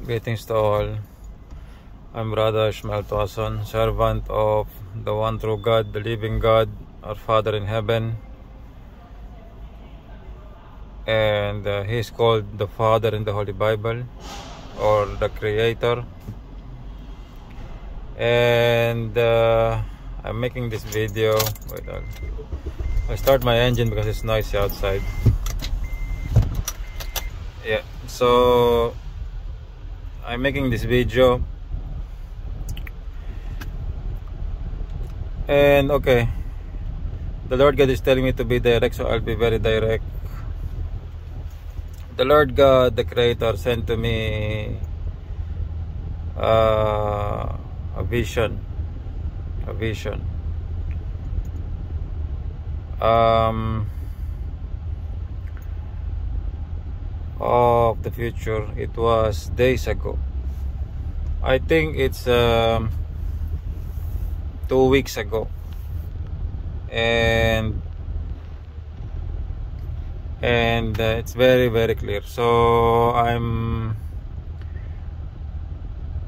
Greetings to all. I'm Brother Ishmael Tuason, servant of the one true God, the living God, our Father in heaven. And He is called the Father in the Holy Bible, or the Creator. And I'm making this video. Wait, I'll start my engine because it's noisy outside. Yeah, so I'm making this video, and okay, the Lord God is telling me to be direct, so I'll be very direct. The Lord God, the Creator, sent to me a vision of the future. It was days ago. I think it's 2 weeks ago, and it's very, very clear. So I'm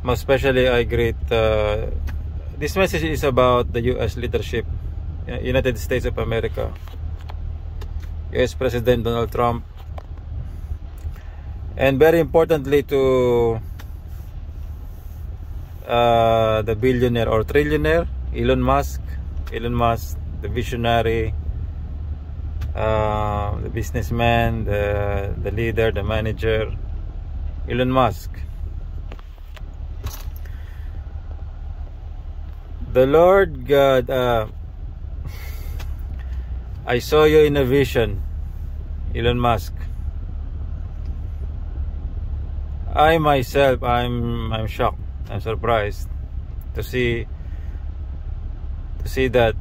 most especially I greet this message is about the US leadership, United States of America, US President Donald Trump, and very importantly to the billionaire or trillionaire Elon Musk, the visionary, the businessman, the leader, the manager, Elon Musk. The Lord God, I saw you in a vision, Elon Musk. I myself, I'm shocked. I'm surprised to see that,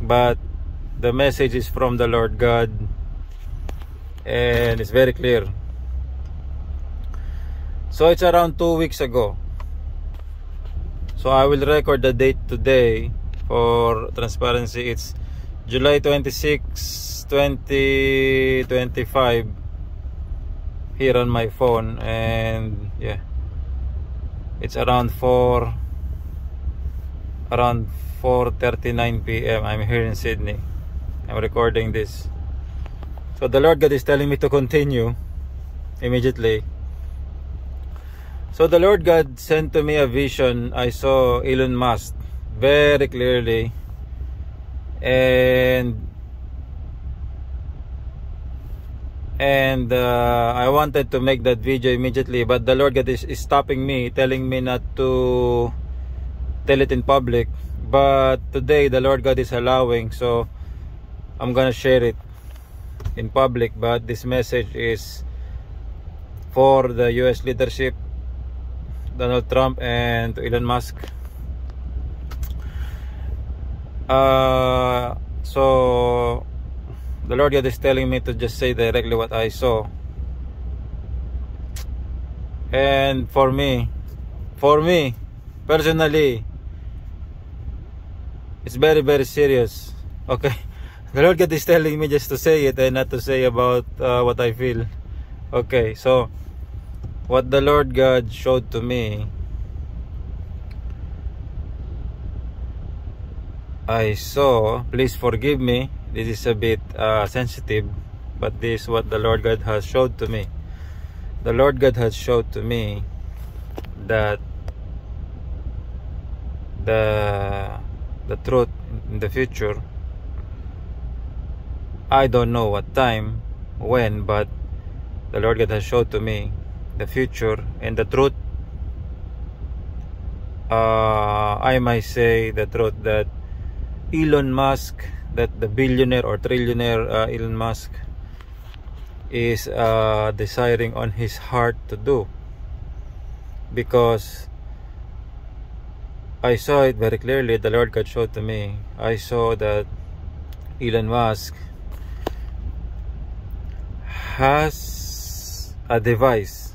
but the message is from the Lord God, and it's very clear. So it's around 2 weeks ago. So I will record the date today for transparency. It's July 26, 2025 here on my phone, and yeah, it's around 4:39 p.m. I'm here in Sydney. I'm recording this. So the Lord God is telling me to continue immediately. So the Lord God sent to me a vision. I saw Elon Musk very clearly, and I wanted to make that video immediately, but the Lord God is stopping me, telling me not to tell it in public. But today the Lord God is allowing, so I'm gonna share it in public. But this message is for the US leadership, Donald Trump, and to Elon Musk. So the Lord God is telling me to just say directly what I saw. And for me personally, it's very, very serious. Okay, the Lord God is telling me just to say it and not to say about what I feel. Okay, so what the Lord God showed to me, I saw, please forgive me, this is a bit sensitive, but this is what the Lord God has showed to me. The Lord God has showed to me that the truth in the future, I don't know what time, when, but the Lord God has showed to me the future and the truth. I might say the truth that Elon Musk, that the billionaire or trillionaire Elon Musk is desiring on his heart to do, because I saw it very clearly. The Lord God showed to me. I saw that Elon Musk has a device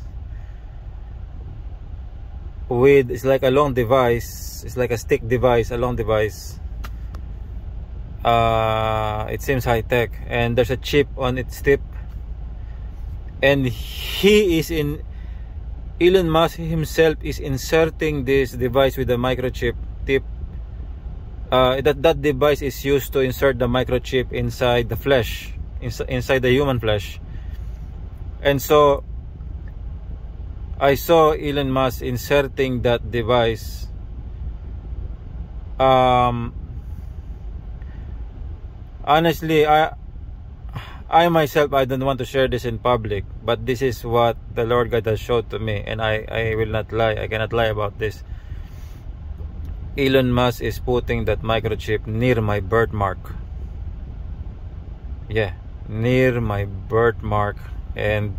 with, it's like a long device, it's like a stick device, a long device. It seems high tech, and there's a chip on its tip, and he is in Elon Musk himself is inserting this device with a microchip tip. That device is used to insert the microchip inside the flesh, inside the human flesh. And so I saw Elon Musk inserting that device. Honestly, I myself, I don't want to share this in public, but this is what the Lord God has showed to me, and I will not lie. I cannot lie about this. Elon Musk is putting that microchip near my birthmark. Yeah, near my birthmark, and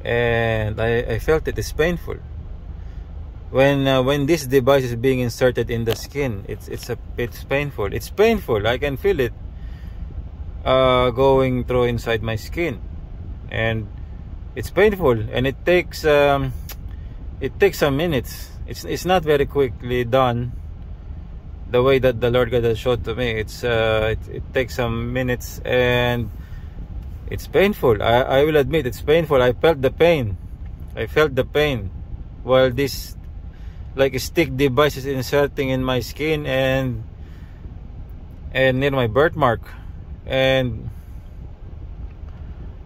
I felt it is painful. When this device is being inserted in the skin, it's painful. It's painful. I can feel it going through inside my skin, and it's painful, and it takes some minutes. It's not very quickly done the way that the Lord God has showed to me. It takes some minutes, and it's painful. I will admit it's painful. I felt the pain. While this like a stick device is inserting in my skin and near my birthmark, and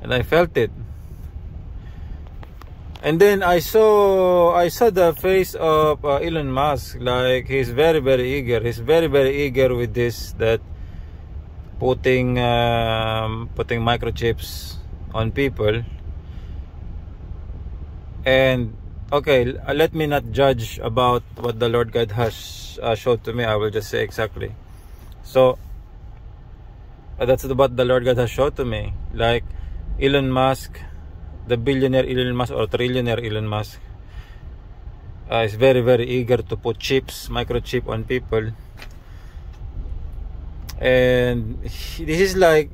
I felt it. And then I saw the face of Elon Musk. Like, he's very eager. He's very eager with this, that putting microchips on people. And okay, let me not judge about what the Lord God has showed to me. I will just say exactly. So that's what the Lord God has showed to me. Like, Elon Musk, the billionaire Elon Musk, or trillionaire Elon Musk, is very eager to put microchip on people. And this is like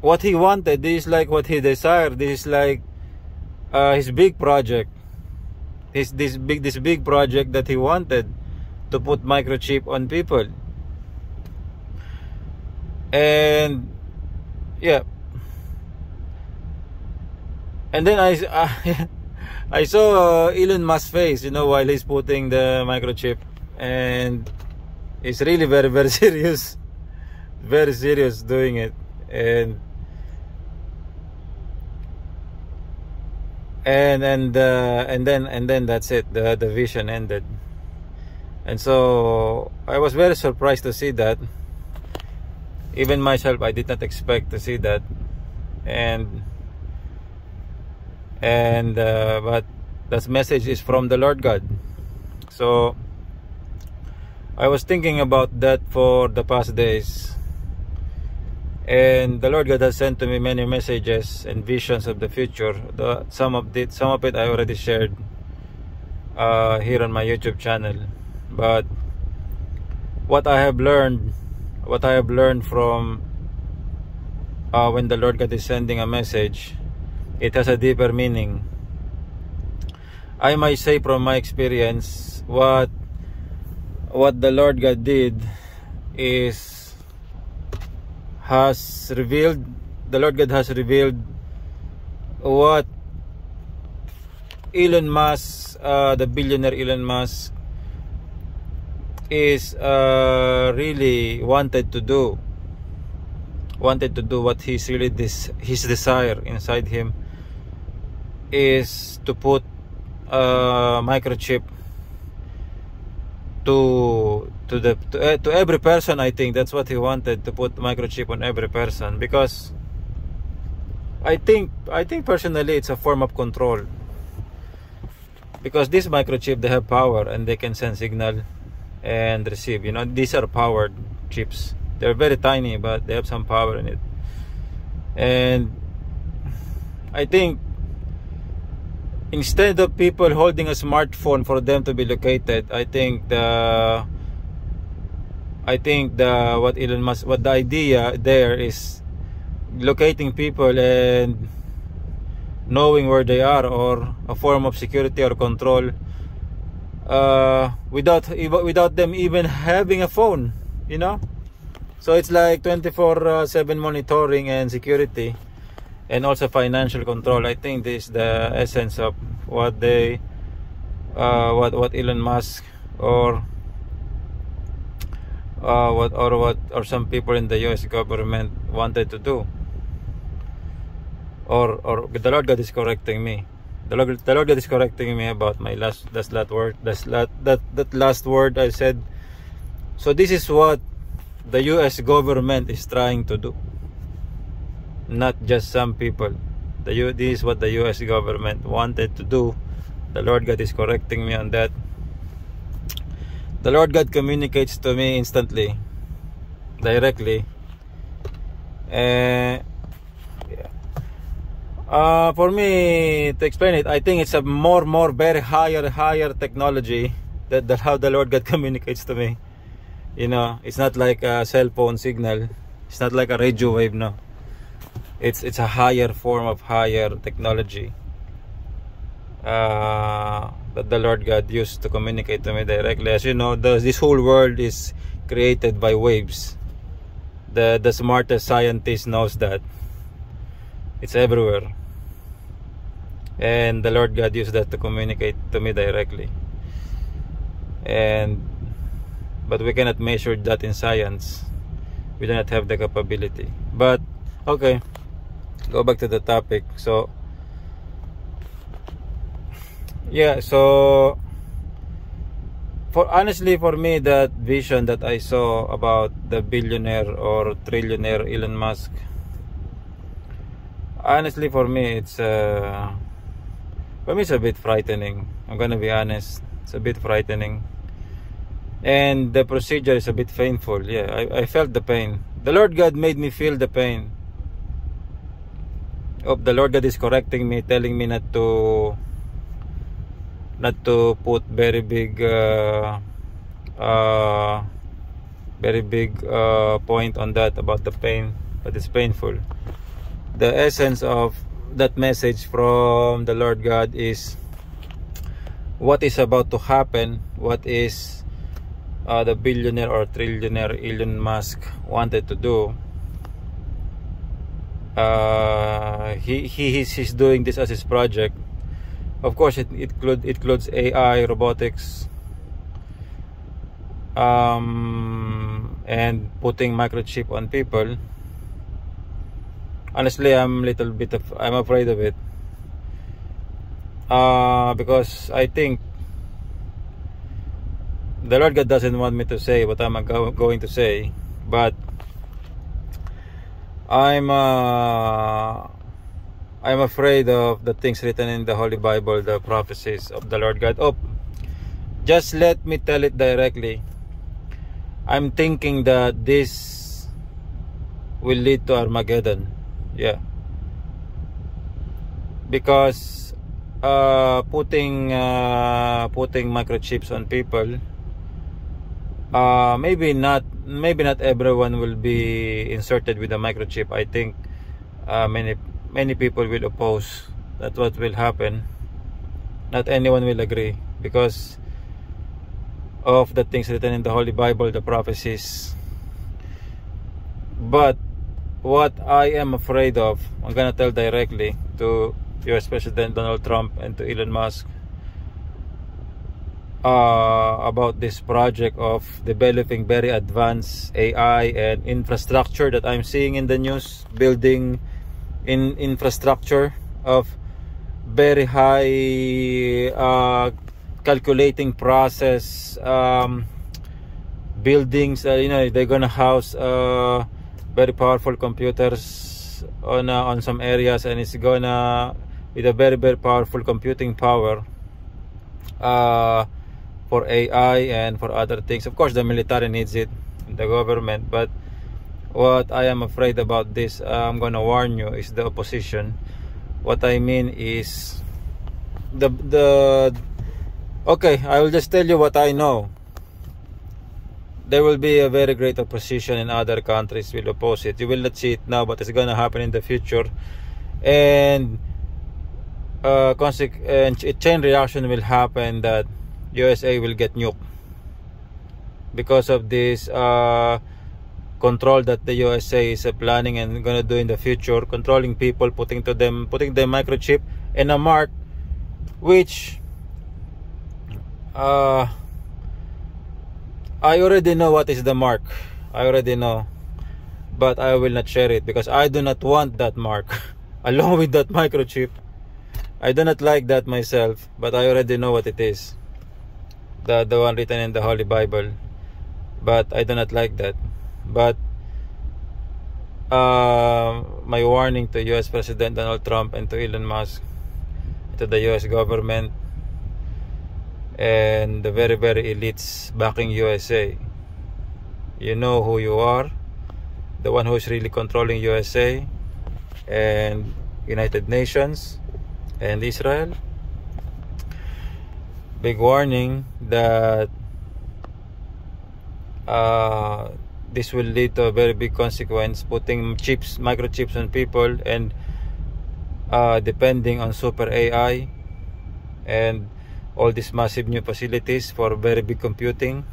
what he wanted. This is like what he desired. This is like his big project. This big project that he wanted, to put microchip on people. And yeah, and then I saw Elon Musk's face, you know, while he's putting the microchip, and he's really very serious, very serious doing it. And then that's it. The vision ended. And so I was very surprised to see that. Even myself, I did not expect to see that. But that message is from the Lord God. So I was thinking about that for the past days, and the Lord God has sent to me many messages and visions of the future. Some of it I already shared here on my YouTube channel. But what I have learned from when the Lord God is sending a message, it has a deeper meaning. I might say from my experience, what the Lord God did is the Lord God has revealed what Elon Musk, the billionaire Elon Musk, is really wanted to do what he's really his desire inside him is to put a microchip to every person. I think that's what he wanted, to put microchip on every person, because I think personally it's a form of control, because this microchip, they have power and they can send signal and receive. You know, these are powered chips. They're very tiny, but they have some power in it. And I think instead of people holding a smartphone for them to be located, I think the idea there is locating people and knowing where they are, or a form of security or control, without them even having a phone, you know. So it's like 24/7 monitoring and security. and also financial control. I think this is the essence of what they what Elon Musk or some people in the US government wanted to do. Or the Lord God is correcting me. The Lord God is correcting me about my last word. That last word I said. So this is what the US government is trying to do, not just some people. This is what the US government wanted to do. The Lord God is correcting me on that. The Lord God communicates to me instantly, directly. For me to explain it, I think it's a more very higher technology that how the Lord God communicates to me. You know, it's not like a cell phone signal. It's not like a radio wave. No, it's a higher form of higher technology that the Lord God used to communicate to me directly. As you know, this whole world is created by waves. The smartest scientist knows that. It's everywhere, and the Lord God used that to communicate to me directly. But we cannot measure that in science. We do not have the capability. But okay, go back to the topic. So yeah, so honestly for me, that vision that I saw about the billionaire or trillionaire Elon Musk, honestly for me it's a bit frightening. I'm gonna be honest, it's a bit frightening, and the procedure is a bit painful. Yeah, I felt the pain. The Lord God made me feel the pain. The Lord God is correcting me, telling me not to put very big point on that about the pain, but it's painful. The essence of that message from the Lord God is what is about to happen, what is the billionaire or trillionaire Elon Musk wanted to do. He's doing this as his project. Of course, it includes AI, robotics, and putting microchip on people. Honestly, I'm afraid of it, because I think the Lord God doesn't want me to say what I'm going to say, but I'm afraid of the things written in the Holy Bible, the prophecies of the Lord God. Just let me tell it directly. I'm thinking that this will lead to Armageddon. Yeah, because putting microchips on people, maybe not everyone will be inserted with a microchip. I think many people will oppose. That's what will happen. Not anyone will agree because of the things written in the Holy Bible, the prophecies. But what I am afraid of, I'm gonna tell directly to US President Donald Trump and to Elon Musk about this project of developing very advanced AI and infrastructure that I'm seeing in the news, building in infrastructure of very high calculating process, buildings. You know, they're gonna house very powerful computers on some areas, and it's gonna with a very powerful computing power for AI and for other things. Of course, the military needs it, the government. But what I am afraid about this, I'm gonna warn you, is the opposition. What I mean is okay, I will just tell you what I know. There will be a very great opposition, and other countries will oppose it. You will not see it now, but it's gonna happen in the future, and chain reaction will happen that USA will get nuked because of this control that the USA is planning and gonna do in the future, controlling people, putting them microchip and a mark, which I already know what is the mark. I already know, but I will not share it because I do not want that mark along with that microchip. I do not like that myself, but I already know what it is. The one written in the Holy Bible. But I do not like that. But my warning to US President Donald Trump and to Elon Musk, to the US government and the very elites backing USA. You know who you are. The one who is really controlling USA and United Nations and Israel. Big warning that this will lead to a very big consequence, putting microchips on people and depending on super AI and all these massive new facilities for very big computing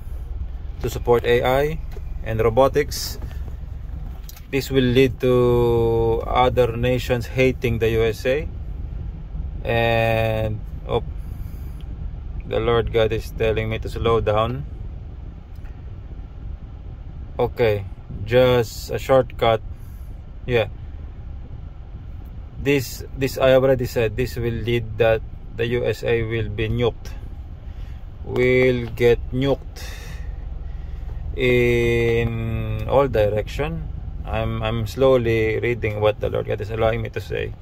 to support AI and robotics. This will lead to other nations hating the USA, and the Lord God is telling me to slow down. Okay, just a shortcut. Yeah, this I already said, this will lead that the USA will be nuked, will get nuked in all direction. I'm slowly reading what the Lord God is allowing me to say,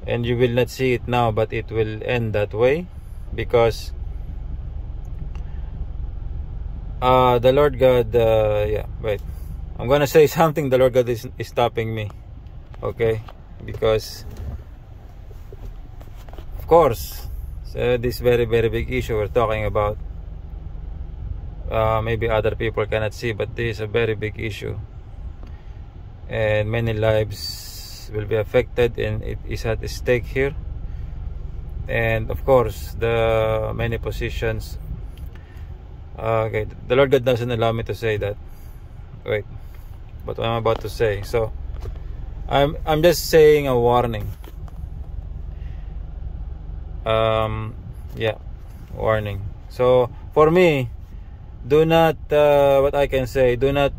and you will not see it now, but it will end that way, because the Lord God, yeah, wait, I'm gonna say something. The Lord God is stopping me, okay? Because of course, this very big issue we're talking about, maybe other people cannot see, but this is a very big issue, and many lives will be affected, and it is at stake here. And of course, the many positions. Okay, the Lord God doesn't allow me to say that. Wait, but what I'm about to say. So I'm just saying a warning. Yeah, warning. So for me, do not what I can say, do not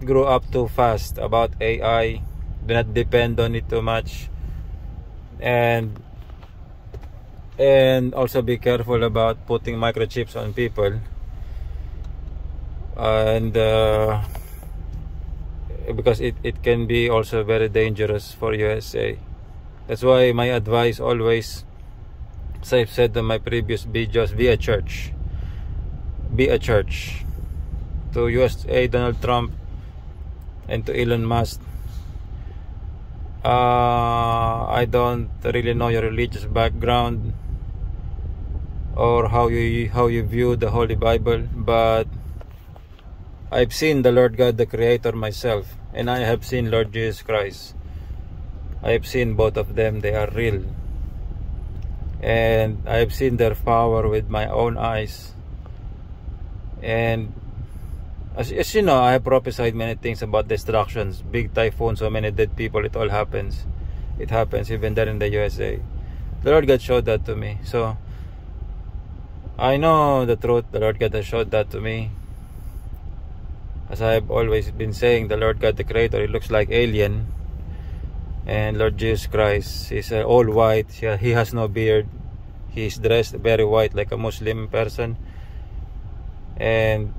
grow up too fast about AI. Do not depend on it too much, and also be careful about putting microchips on people, and because it can be also very dangerous for USA. That's why my advice always, as I've said in my previous videos, be a church. Be a church. To USA, Donald Trump, and to Elon Musk, I don't really know your religious background or how you view the Holy Bible, but I've seen the Lord God, the Creator, myself, and I have seen Lord Jesus Christ. I have seen both of them. They are real, and I have seen their power with my own eyes. And as you know, I have prophesied many things about destructions, big typhoons, so many dead people. It all happens. It happens even there in the USA. The Lord God showed that to me. So I know the truth. The Lord God has showed that to me. As I have always been saying, the Lord God, the Creator, he looks like alien. And Lord Jesus Christ, he's all white. He has no beard. He's dressed very white like a Muslim person. And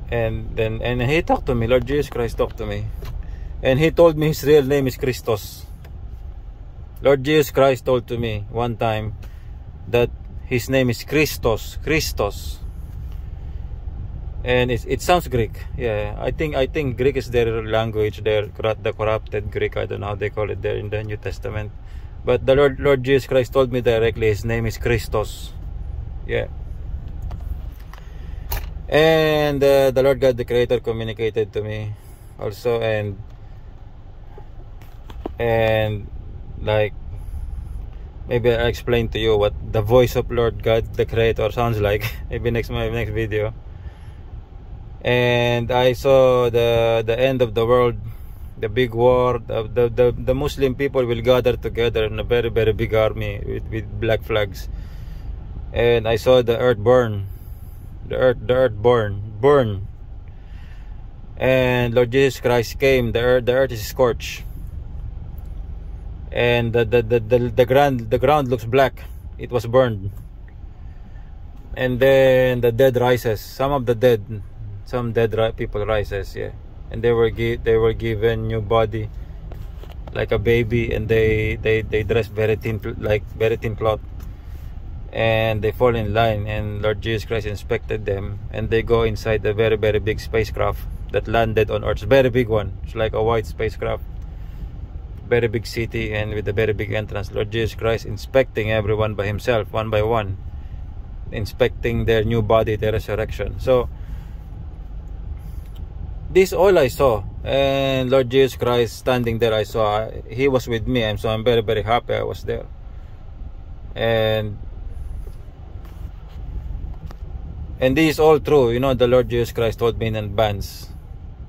he talked to me. Lord Jesus Christ talked to me, and he told me his real name is Christos. Lord Jesus Christ told to me one time that his name is Christos, and it sounds Greek. Yeah, I think Greek is their language, the corrupted Greek. I don't know how they call it there in the New Testament, but the Lord Jesus Christ told me directly his name is Christos. Yeah. And the Lord God, the Creator, communicated to me also, and like, maybe I'll explain to you what the voice of Lord God, the Creator, sounds like. Maybe my next video. and I saw the end of the world, the big war. The Muslim people will gather together in a very, very big army with black flags, and I saw the earth burn, the earth burn, and Lord Jesus Christ came. The earth is scorched, and the ground looks black. It was burned. And then the dead rises. Some dead people rises, yeah. And they were given new body, like a baby, and they dress very thin, like very thin cloth, and they fall in line. And Lord Jesus Christ inspected them, and they go inside the very, very big spacecraft that landed on Earth. Very big one. It's like a white spacecraft, very big city, and with a very big entrance. Lord Jesus Christ inspecting everyone by himself, one by one, inspecting their new body, their resurrection. So this all I saw, and Lord Jesus Christ standing there, I saw. He was with me, and so I'm very, very happy I was there. And this is all true. You know, the Lord Jesus Christ told me in advance,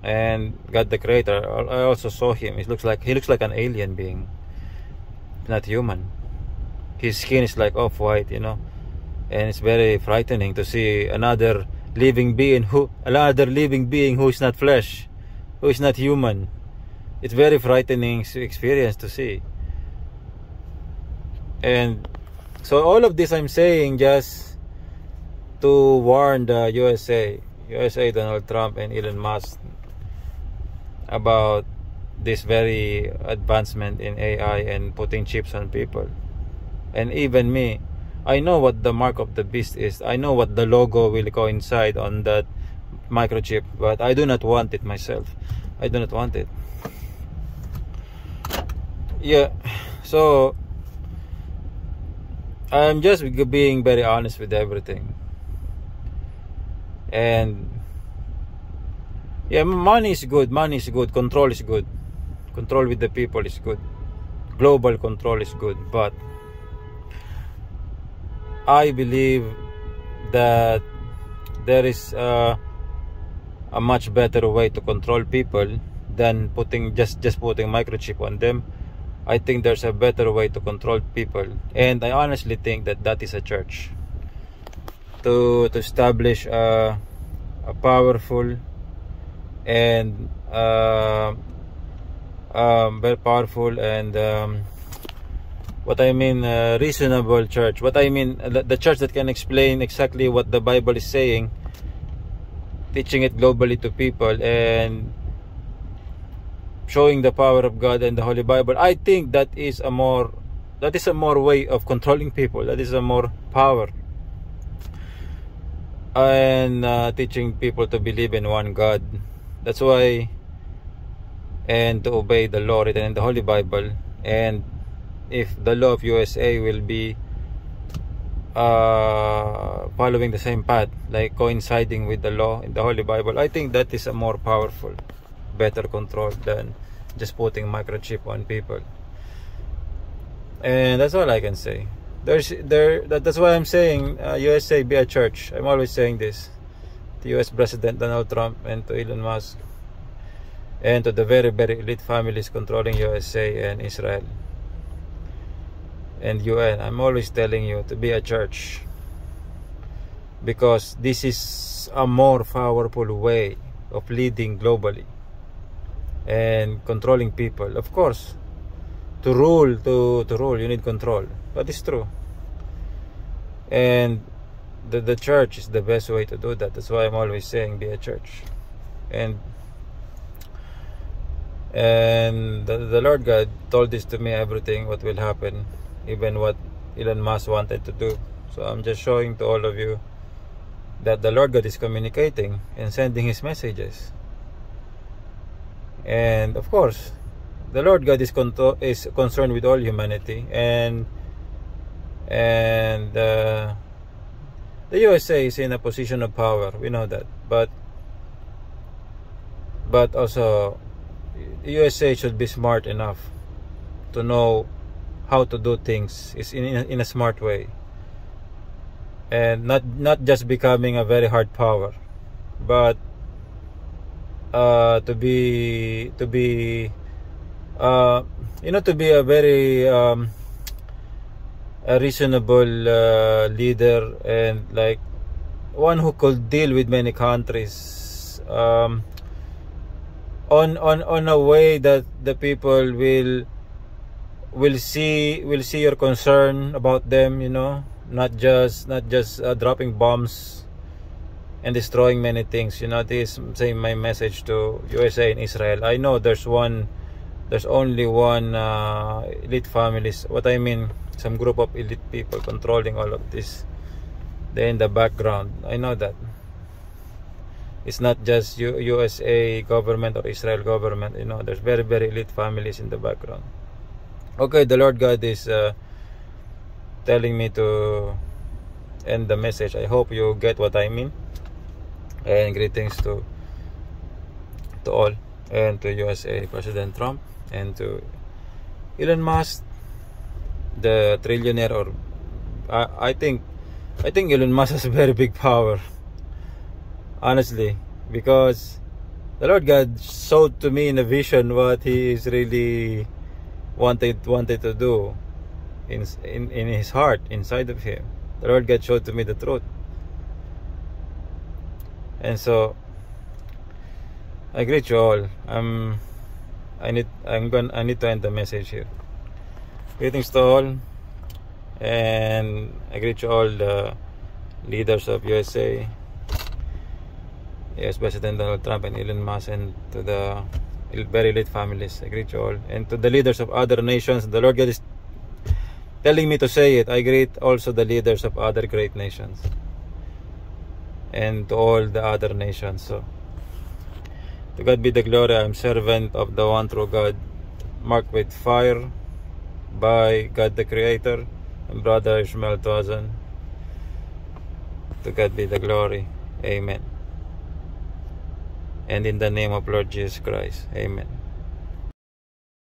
and God the Creator, I also saw him. He looks like an alien being, not human. His skin is like off-white, you know. And it's very frightening to see another living being who is not flesh, who is not human. It's very frightening experience to see. And so all of this I'm saying just to warn the USA, Donald Trump and Elon Musk, about this very advancement in AI and putting chips on people. And even me, I know what the mark of the beast is. I know what the logo will coincide on that microchip, but I do not want it myself. I do not want it. Yeah, so I'm just being very honest with everything. And yeah, money is good. Control is good. Control with the people is good. Global control is good, but I believe that there is a much better way to control people than just putting microchip on them. I think there's a better way to control people, and I honestly think that is a church. To establish a powerful and very powerful and what I mean, reasonable church. What I mean, the church that can explain exactly what the Bible is saying, teaching it globally to people, and showing the power of God and the Holy Bible. I think that is a more way of controlling people. That is a more power, and teaching people to believe in one God. That's why, and to obey the law written in the Holy Bible. And if the law of USA will be following the same path, like coinciding with the law in the Holy Bible, I think that is a more powerful, better control than just putting microchip on people. And that's all I can say. That's why I'm saying USA be a church. I'm always saying this to US President Donald Trump and to Elon Musk and to the very, very elite families controlling USA and Israel and UN. I'm always telling you to be a church, because this is a more powerful way of leading globally and controlling people. Of course, to rule you need control, but it's true. And the church is the best way to do that. That's why I'm always saying be a church. And the Lord God told this to me, everything what will happen, even what Elon Musk wanted to do. So I'm just showing to all of you that the Lord God is communicating and sending his messages. And of course, the Lord God is concerned with all humanity, and the USA is in a position of power. We know that, but also the USA should be smart enough to know how to do things is in a smart way, and not just becoming a very hard power, but to be to be a very a reasonable leader, and like one who could deal with many countries on a way that the people will see your concern about them, not just dropping bombs and destroying many things. This is saying my message to USA and Israel. I know there's only one elite families, what I mean, some group of elite people controlling all of this. They're in the background. I know that it's not just USA government or Israel government. There's very, very elite families in the background. Okay, the Lord God is telling me to end the message. I hope you get what I mean. And greetings to all, and to USA President Trump, and to Elon Musk, the trillionaire. Or I think Elon Musk has a very big power, honestly, because the Lord God showed to me in a vision what he is really wanted to do in his heart, inside of him. The Lord God showed to me the truth. And so I greet you all. I need to end the message here. Greetings to all, and I greet you all, the leaders of USA, yes, President Donald Trump and Elon Musk, and to the very elite families. I greet you all, and to the leaders of other nations. The Lord God is telling me to say it. I greet also the leaders of other great nations, and to all the other nations. So to God be the glory. I am servant of the one true God, marked with fire by God the Creator, and Brother Ishmael Tozan. To God be the glory. Amen. And in the name of Lord Jesus Christ. Amen.